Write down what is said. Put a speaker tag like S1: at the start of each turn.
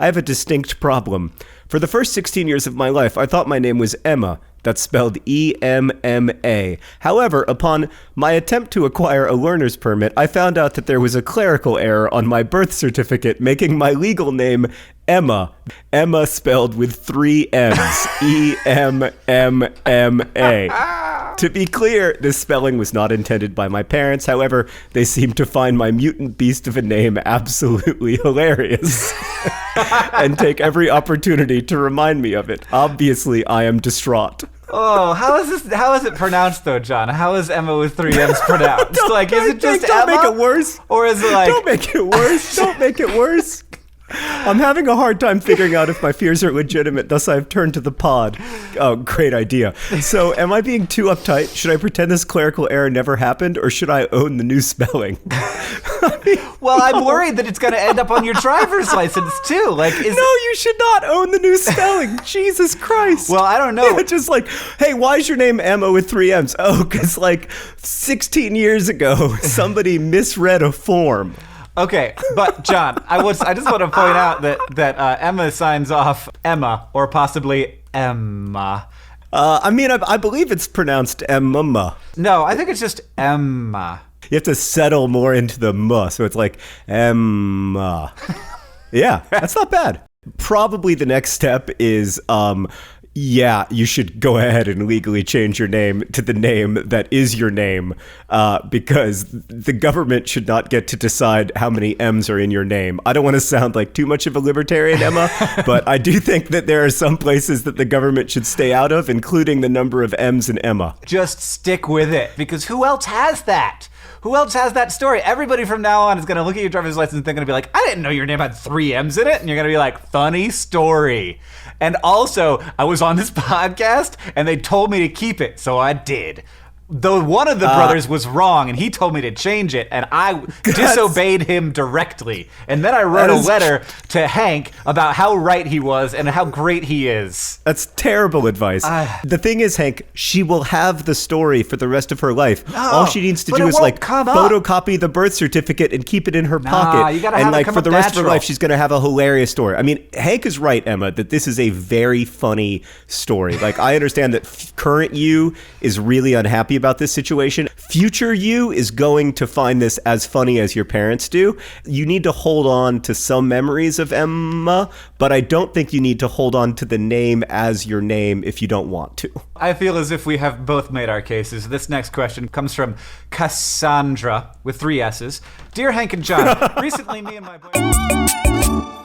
S1: I have a distinct problem. For the first 16 years of my life, I thought my name was Emma. That's spelled E-M-M-A. However, upon my attempt to acquire a learner's permit, I found out that there was a clerical error on my birth certificate, making my legal name Emma. Emma spelled with 3 M's. E-M-M-M-A. To be clear, this spelling was not intended by my parents. However, they seem to find my mutant beast of a name absolutely hilarious and take every opportunity to remind me of it. Obviously, I am distraught.
S2: Oh, how is it pronounced though, John? How is Emma with 3 M's pronounced? Is it just
S1: don't
S2: Emma?
S1: Make it worse.
S2: Or is it like...
S1: Don't make it worse. Don't make it worse. I'm having a hard time figuring out if my fears are legitimate, thus I've turned to the pod. Oh, great idea. So, am I being too uptight? Should I pretend this clerical error never happened, or should I own the new spelling?
S2: Well, I'm worried that it's going to end up on your driver's license, too. No,
S1: you should not own the new spelling. Jesus Christ.
S2: Well, I don't know.
S1: Yeah, just hey, why is your name Emma with 3 M's? Oh, because 16 years ago, somebody misread a form.
S2: Okay, but John, I just want to point out that Emma signs off Emma, or possibly Emma.
S1: I believe it's pronounced Emma.
S2: No, I think it's just Emma.
S1: You have to settle more into the "ma," so it's like Emma. Yeah, that's not bad. Probably the next step is, you should go ahead and legally change your name to the name that is your name, because the government should not get to decide how many M's are in your name. I don't want to sound like too much of a libertarian, Emma, but I do think that there are some places that the government should stay out of, including the number of M's in Emma.
S2: Just stick with it, because who else has that? Who else has that story? Everybody from now on is going to look at your driver's license and they're going to be like, I didn't know your name had 3 M's in it. And you're going to be like, funny story. And also, I was on this podcast and they told me to keep it, so I did. Though one of the brothers was wrong and he told me to change it and I disobeyed him directly. And then I wrote a letter to Hank about how right he was and how great he is.
S1: That's terrible advice. The thing is, Hank, she will have the story for the rest of her life.
S2: No,
S1: all she needs to do is photocopy the birth certificate and keep it in her pocket.
S2: You gotta have it come
S1: for the rest of her
S2: natural.
S1: life, she's going to have a hilarious story. I mean, Hank is right, Emma, that this is a very funny story. I understand that current you is really unhappy about this situation. Future you is going to find this as funny as your parents do. You need to hold on to some memories of Emma, but I don't think you need to hold on to the name as your name if you don't want to.
S2: I feel as if we have both made our cases. This next question comes from Cassandra with 3 S's. Dear Hank and John, recently me and my boyfriend...